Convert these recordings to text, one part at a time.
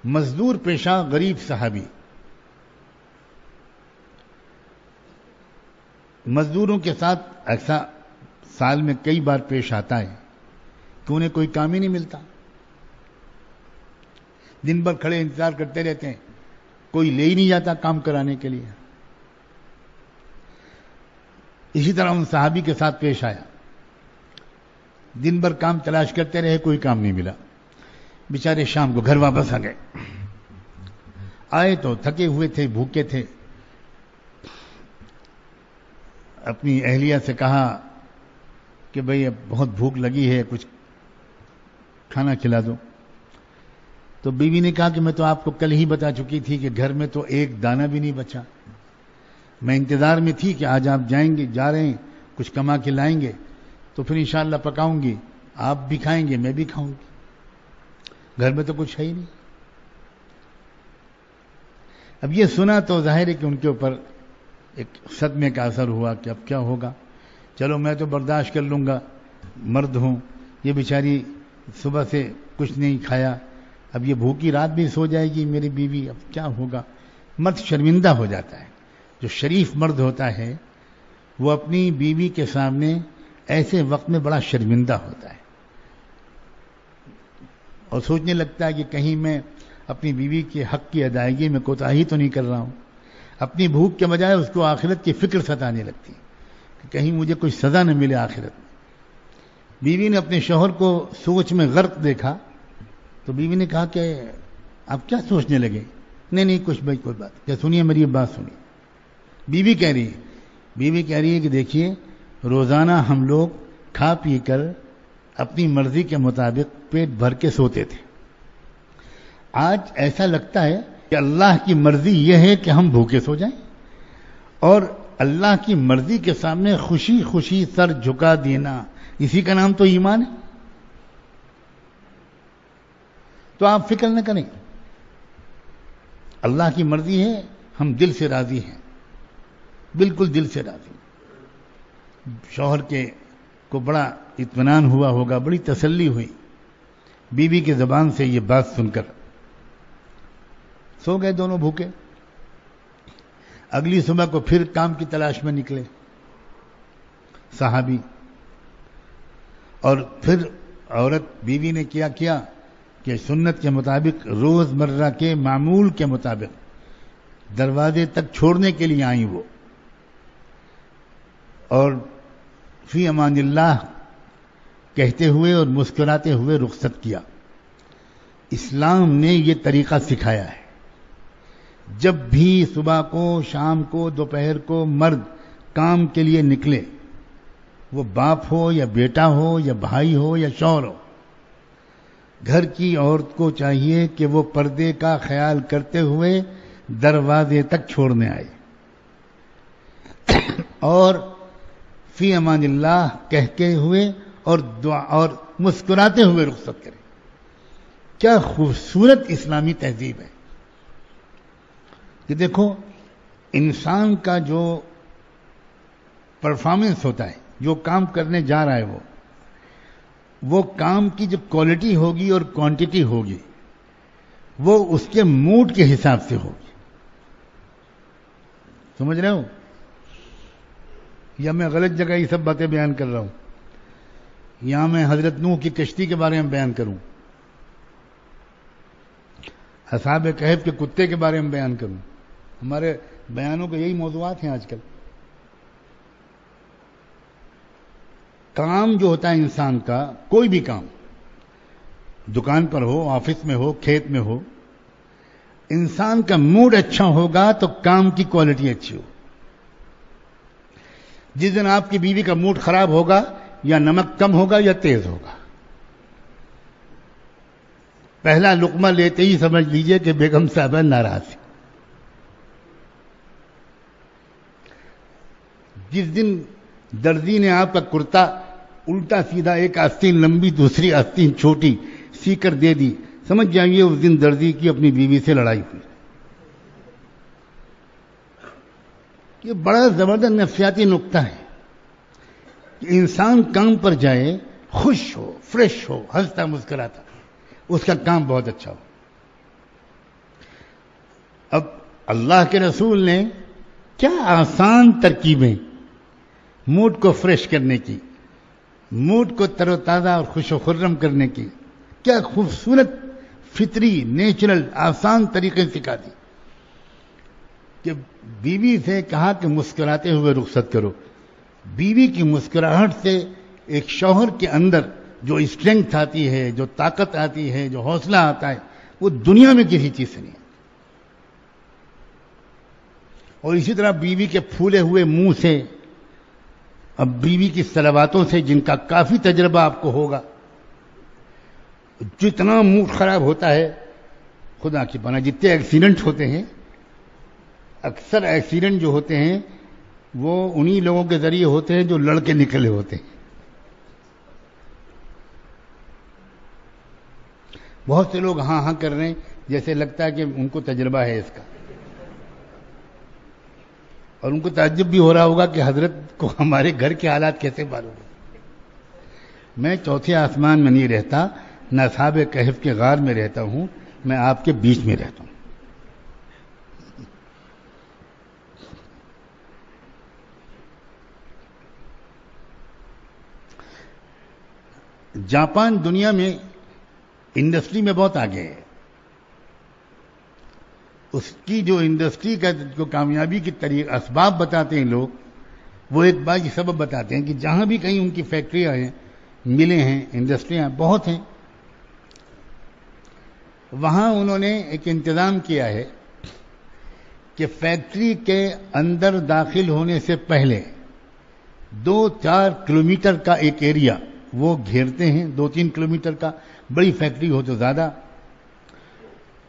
مزدور پیشہ غریب صحابی. مزدوروں کے ساتھ ایسا سال میں کئی بار پیش آتا ہے کہ انہیں کوئی کام ہی نہیں ملتا. دن بھر کھڑے انتظار کرتے رہتے ہیں, کوئی لے ہی نہیں جاتا کام کرانے کے لیے. اسی طرح ان صحابی کے ساتھ پیش آیا. دن بھر کام تلاش کرتے رہے, کوئی کام نہیں ملا. بیچارے شام کو گھر واپس آ گئے. آئے تو تھکے ہوئے تھے, بھوکے تھے. اپنی اہلیہ سے کہا کہ بھئی اب بہت بھوک لگی ہے, کچھ کھانا کھلا دو. تو بیوی نے کہا کہ میں تو آپ کو کل ہی بتا چکی تھی کہ گھر میں تو ایک دانہ بھی نہیں بچا. میں انتظار میں تھی کہ آج آپ جائیں گے, جا رہے ہیں, کچھ کما کے لائیں گے تو پھر انشاءاللہ پکاؤں گی, آپ بھی کھائیں گے, میں بھی کھاؤں گی. گھر میں تو کچھ ہے ہی نہیں. اب یہ سنا تو ظاہر ہے کہ ان کے اوپر ایک صدمے کا اثر ہوا کہ اب کیا ہوگا. چلو میں تو برداشت کر لوں گا, مرد ہوں. یہ بیچاری صبح سے کچھ نہیں کھایا, اب یہ بھوکی رات بھی سو جائے گی میری بیوی, اب کیا ہوگا. مرد شرمندہ ہو جاتا ہے. جو شریف مرد ہوتا ہے وہ اپنی بیوی کے سامنے ایسے وقت میں بڑا شرمندہ ہوتا ہے اور سوچنے لگتا ہے کہ کہیں میں اپنی بیوی کے حق کی ادائیگی میں کوتاہی تو نہیں کر رہا ہوں. اپنی بھوک کے بجائے اس کو آخرت کی فکر ستانے لگتی کہ کہیں مجھے کوئی سزا نہ ملے آخرت میں. بیوی نے اپنے شوہر کو سوچ میں غرق دیکھا تو بیوی نے کہا کہ آپ کیا سوچنے لگے. نہیں کچھ بھائی کوئی بات. کیا سنیے میری بات سنیے. بیوی کہہ رہی ہے کہ دیکھیے روزانہ ہم لوگ کھا پی کر اپنی مرضی کے مطابق پیٹ بھر کے سوتے تھے. آج ایسا لگتا ہے کہ اللہ کی مرضی یہ ہے کہ ہم بھوکے سو جائیں, اور اللہ کی مرضی کے سامنے خوشی خوشی سر جھکا دینا, اسی کا نام تو ایمان ہے. تو آپ فکر نہ کریں, اللہ کی مرضی ہے, ہم دل سے راضی ہیں, بالکل دل سے راضی. شوہر کے کو بڑا اطمینان ہوا ہوگا, بڑی تسلی ہوئی بیوی کی زبان سے یہ بات سن کر. سو گئے دونوں بھوکے. اگلی صبح کو پھر کام کی تلاش میں نکلے صحابی, اور پھر عورت بیوی نے کیا کہ سنت کے مطابق روز مرہ کے معمول کے مطابق دروازے تک چھوڑنے کے لیے آئیں وہ, اور فی امان اللہ کہتے ہوئے اور مسکراتے ہوئے رخصت کیا. اسلام نے یہ طریقہ سکھایا ہے. جب بھی صبح کو, شام کو, دوپہر کو مرد کام کے لیے نکلے, وہ باپ ہو یا بیٹا ہو یا بھائی ہو یا شوہر ہو, گھر کی عورت کو چاہیے کہ وہ پردے کا خیال کرتے ہوئے دروازے تک چھوڑنے آئے اور فی امان اللہ کہتے ہوئے اور دعا اور مسکراتے ہوئے رخصت کرے. کیا خوبصورت اسلامی تہذیب ہے کہ دیکھو انسان کا جو پرفارمنس ہوتا ہے, جو کام کرنے جا رہا ہے, وہ کام کی جو کوالٹی ہوگی اور کوانٹٹی ہوگی وہ اس کے موڈ کے حساب سے ہوگی. سمجھ رہے ہو یا میں غلط جگہ یہ سب باتیں بیان کر رہا ہوں؟ یہاں میں حضرت نوح کی کشتی کے بارے میں بیان کروں, اصحاب کہف کے کتے کے بارے میں بیان کروں. ہمارے بیانوں کے یہی موضوعات ہیں آج کل. کام جو ہوتا ہے انسان کا, کوئی بھی کام, دکان پر ہو, آفس میں ہو, کھیت میں ہو, انسان کا موڈ اچھا ہوگا تو کام کی کوالٹی اچھی ہو. جس دن آپ کی بیوی کا موڈ خراب ہوگا, یا نمک کم ہوگا یا تیز ہوگا, پہلا لقمہ لیتے ہی سمجھ لیجئے کہ بیگم صاحبہ ناراض ہے. جس دن درزی نے آپ کا کرتا الٹا سیدھا, ایک آستین لمبی دوسری آستین چھوٹی سی کر دے دی, سمجھ جائیے اس دن درزی کی اپنی بیوی سے لڑائی ہوئی. یہ بڑا زبردست نفسیاتی نقطہ ہے کہ انسان کام پر جائے, خوش ہو, فریش ہو, ہنستا مسکراتا, اس کا کام بہت اچھا ہو. اب اللہ کے رسول نے کیا آسان ترکیبیں موڈ کو فریش کرنے کی، موڈ کو تر و تازہ اور خوش و خرم کرنے کی کیا خوبصورت فطری نیچرل آسان طریقے سکھا دی کہ بیوی سے کہا کہ مسکراتے ہوئے رخصت کرو. بیوی کی مسکراہٹ سے ایک شوہر کے اندر جو اسٹرینگتھ آتی ہے، جو طاقت آتی ہے، جو حوصلہ آتا ہے، وہ دنیا میں کسی چیز سے نہیں. اور اسی طرح بیوی کے پھولے ہوئے منہ سے، اب بیوی کی صلواتوں سے جن کا کافی تجربہ آپ کو ہوگا، جتنا موڈ خراب ہوتا ہے خدا کی پناہ، جتنے ایکسیڈنٹ ہوتے ہیں، اکثر ایکسیڈنٹ جو ہوتے ہیں وہ انہی لوگوں کے ذریعے ہوتے ہیں جو لڑکے نکلے ہوتے ہیں. بہت سے لوگ ہاں ہاں کر رہے ہیں جیسے لگتا ہے کہ ان کو تجربہ ہے اس کا، اور ان کو تعجب بھی ہو رہا ہوگا کہ حضرت کو ہمارے گھر کے حالات کیسے معلوم ہیں. میں چوتھے آسمان میں نہیں رہتا، نہ اصحاب کہف کے غار میں رہتا ہوں، میں آپ کے بیچ میں رہتا ہوں. جاپان دنیا میں انڈسٹری میں بہت آگے ہے. اس کی جو انڈسٹری کا جو کامیابی کی طریقہ اسباب بتاتے ہیں لوگ، وہ ایک بار یہ سبب بتاتے ہیں کہ جہاں بھی کہیں ان کی فیکٹریاں ہیں، ملیں ہیں، انڈسٹریاں بہت ہیں، وہاں انہوں نے ایک انتظام کیا ہے کہ فیکٹری کے اندر داخل ہونے سے پہلے 2-4 کلومیٹر کا ایک ایریا وہ گھیرتے ہیں، 2-3 کلومیٹر کا، بڑی فیکٹری ہو تو زیادہ،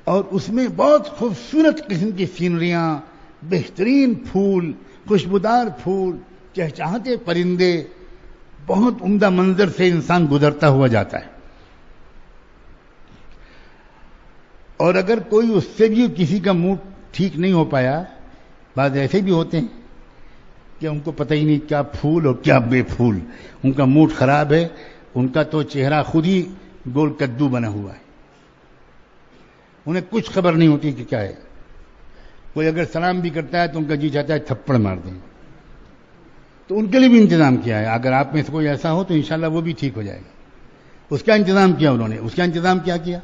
اور اس میں بہت خوبصورت قسم کی سینریاں، بہترین پھول، خوشبودار پھول، چہچہاتے پرندے، بہت عمدہ منظر سے انسان گزرتا ہوا جاتا ہے. اور اگر کوئی اس سے بھی کسی کا موڈ ٹھیک نہیں ہو پایا، بعض ایسے بھی ہوتے ہیں کہ ان کو پتہ ہی نہیں کیا پھول اور کیا بے پھول، ان کا موڈ خراب ہے، ان کا تو چہرہ خود ہی گول کدو بنا ہوا ہے، انہیں کچھ خبر نہیں ہوتی کہ کیا ہے. کوئی اگر سلام بھی کرتا ہے تو ان کا جی چاہتا ہے تھپڑ مار دیں. تو ان کے لیے بھی انتظام کیا ہے، اگر آپ میں سے کوئی ایسا ہو تو انشاءاللہ وہ بھی ٹھیک ہو جائے گا. اس کا انتظام کیا انہوں نے، اس کا انتظام کیا کیا؟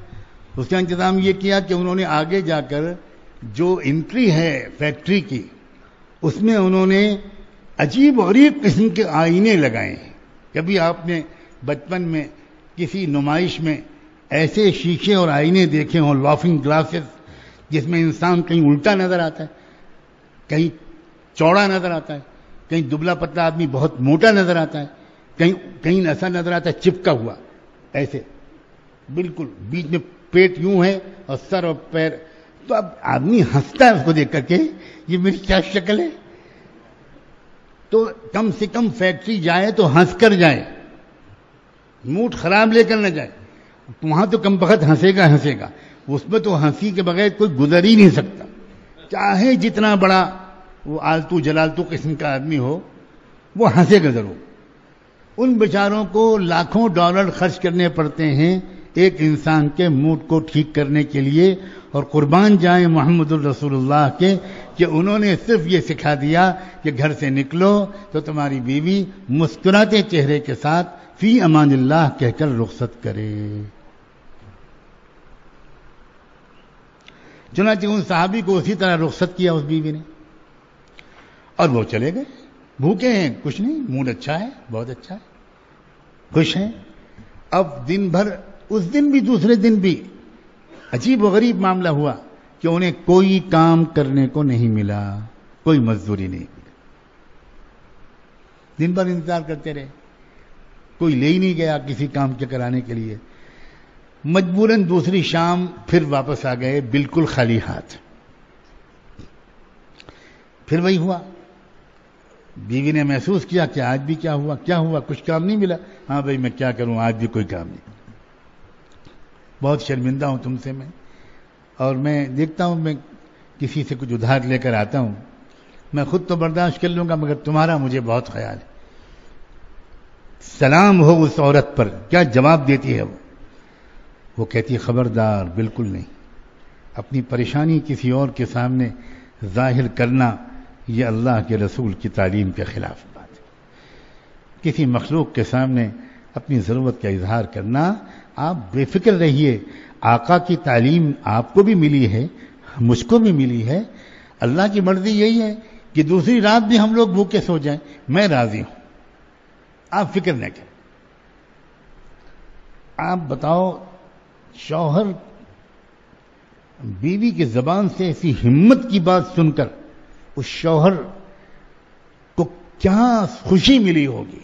اس کا انتظام یہ کیا کہ انہوں نے آگے جا کر جو انٹری ہے فیکٹری کی، اس میں انہوں نے عجیب غریب قسم کے آئینے لگائے ہیں. کبھی آپ نے بچپن میں کسی نمائش میں ایسے شیشے اور آئینے دیکھے ہوں، لافنگ گلاسز، جس میں انسان کہیں الٹا نظر آتا ہے، کہیں چوڑا نظر آتا ہے، کہیں دبلا پتلا آدمی بہت موٹا نظر آتا ہے، کہیں ایسا نظر آتا ہے چپکا ہوا، ایسے بالکل بیچ میں پیٹ یوں ہے اور سر اور پیر. تو اب آدمی ہنستا ہے اس کو دیکھ کر کے، یہ میری کیا شکل ہے. تو کم سے کم فیکٹری جائے تو ہنس کر جائے، موڈ خراب لے کر نہ جائے. وہاں تو کم بخت ہنسے گا، اس میں تو ہنسی کے بغیر کوئی گزر ہی نہیں سکتا، چاہے جتنا بڑا وہ آلتو جلالتو قسم کا آدمی ہو، وہ ہنسے گا ضرور. ان بیچاروں کو لاکھوں ڈالر خرچ کرنے پڑتے ہیں ایک انسان کے موڈ کو ٹھیک کرنے کے لیے، اور قربان جائیں محمد الرسول اللہ کے کہ انہوں نے صرف یہ سکھا دیا کہ گھر سے نکلو تو تمہاری بیوی مسکراتے چہرے کے ساتھ فی امان اللہ کہہ کر رخصت کرے. چنانچہ ان صحابی کو اسی طرح رخصت کیا اس بیوی نے، اور وہ چلے گئے. بھوکے ہیں، کچھ نہیں، موڈ اچھا ہے، بہت اچھا ہے، خوش ہیں. اب دن بھر، اس دن بھی دوسرے دن بھی عجیب و غریب معاملہ ہوا کہ انہیں کوئی کام کرنے کو نہیں ملا، کوئی مزدوری نہیں ملی. دن بھر انتظار کرتے رہے، کوئی لے ہی نہیں گیا کسی کام کے کرانے کے لیے. مجبوراً دوسری شام پھر واپس آ گئے بالکل خالی ہاتھ. پھر وہی ہوا. بیوی نے محسوس کیا کہ آج بھی کیا ہوا، کچھ کام نہیں ملا. ہاں بھائی میں کیا کروں، آج بھی کوئی کام نہیں. بہت شرمندہ ہوں تم سے میں، اور میں دیکھتا ہوں میں کسی سے کچھ ادھار لے کر آتا ہوں، میں خود تو برداشت کر لوں گا مگر تمہارا مجھے بہت خیال ہے. سلام ہو اس عورت پر، کیا جواب دیتی ہے وہ کہتی ہے خبردار، بالکل نہیں. اپنی پریشانی کسی اور کے سامنے ظاہر کرنا یہ اللہ کے رسول کی تعلیم کے خلاف بات ہے. کسی مخلوق کے سامنے اپنی ضرورت کا اظہار کرنا، آپ بے فکر رہیے. آقا کی تعلیم آپ کو بھی ملی ہے، مجھ کو بھی ملی ہے. اللہ کی مرضی یہی ہے کہ دوسری رات بھی ہم لوگ بھوکے سو جائیں، میں راضی ہوں، آپ فکر نہ کریں. آپ بتاؤ، شوہر بیوی کی زبان سے ایسی ہمت کی بات سن کر اس شوہر کو کیا خوشی ملی ہوگی.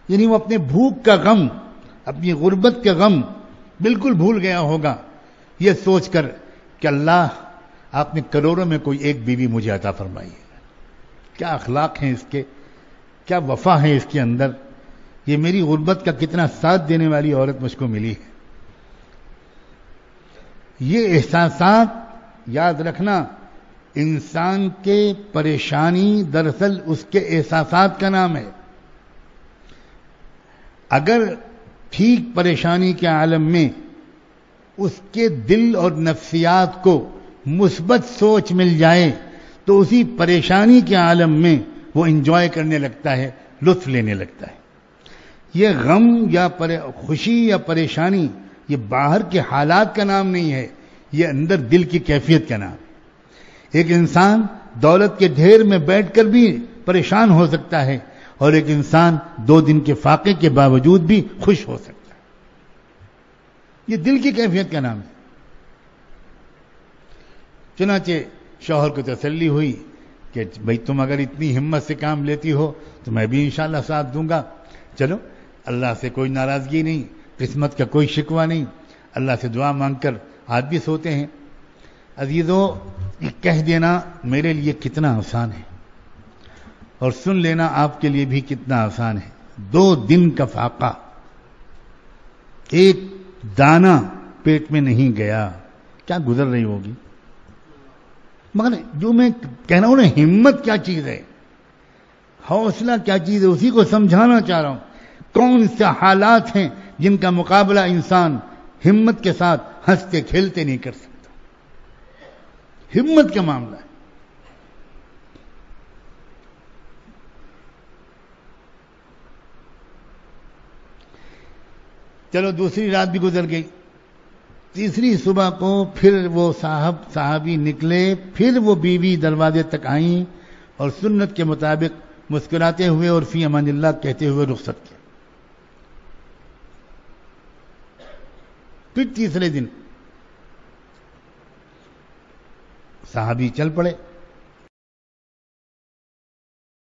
یعنی وہ اپنے بھوک کا غم، اپنی غربت کا غم بالکل بھول گیا ہوگا، یہ سوچ کر کہ اللہ آپ نے کروڑوں میں کوئی ایک بیوی مجھے عطا فرمائی ہے. کیا اخلاق ہیں اس کے، کیا وفا ہے اس کے اندر. یہ میری غربت کا کتنا ساتھ دینے والی عورت مجھ کو ملی ہے. یہ احساسات یاد رکھنا، انسان کے پریشانی دراصل اس کے احساسات کا نام ہے. اگر ٹھیک پریشانی کے عالم میں اس کے دل اور نفسیات کو مثبت سوچ مل جائے تو اسی پریشانی کے عالم میں وہ انجوائے کرنے لگتا ہے، لطف لینے لگتا ہے. یہ غم یا خوشی یا پریشانی یہ باہر کے حالات کا نام نہیں ہے، یہ اندر دل کی کیفیت کا نام ہے. ایک انسان دولت کے ڈھیر میں بیٹھ کر بھی پریشان ہو سکتا ہے اور ایک انسان 2 دن کے فاقے کے باوجود بھی خوش ہو سکتا ہے. یہ دل کی کیفیت کا نام ہے. چنانچہ شوہر کو تسلی ہوئی کہ بھئی تم اگر اتنی ہمت سے کام لیتی ہو تو میں بھی انشاءاللہ ساتھ دوں گا. چلو، اللہ سے کوئی ناراضگی نہیں، قسمت کا کوئی شکوہ نہیں. اللہ سے دعا مانگ کر آج بھی سوتے ہیں. عزیزو، یہ کہہ دینا میرے لیے کتنا آسان ہے اور سن لینا آپ کے لیے بھی کتنا آسان ہے. 2 دن کا فاقہ، ایک دانہ پیٹ میں نہیں گیا، کیا گزر رہی ہوگی. مگر جو میں کہہ رہا ہوں نا، ہمت کیا چیز ہے، حوصلہ کیا چیز ہے، اسی کو سمجھانا چاہ رہا ہوں. کون سے حالات ہیں جن کا مقابلہ انسان ہمت کے ساتھ ہنستے کھیلتے نہیں کر سکتا. ہمت کا معاملہ ہے. چلو، دوسری رات بھی گزر گئی. تیسری صبح کو پھر وہ صحابی نکلے. پھر وہ بیوی دروازے تک آئیں اور سنت کے مطابق مسکراتے ہوئے اور فی امان اللہ کہتے ہوئے رخصت کیا. پھر تیسرے دن صحابی چل پڑے.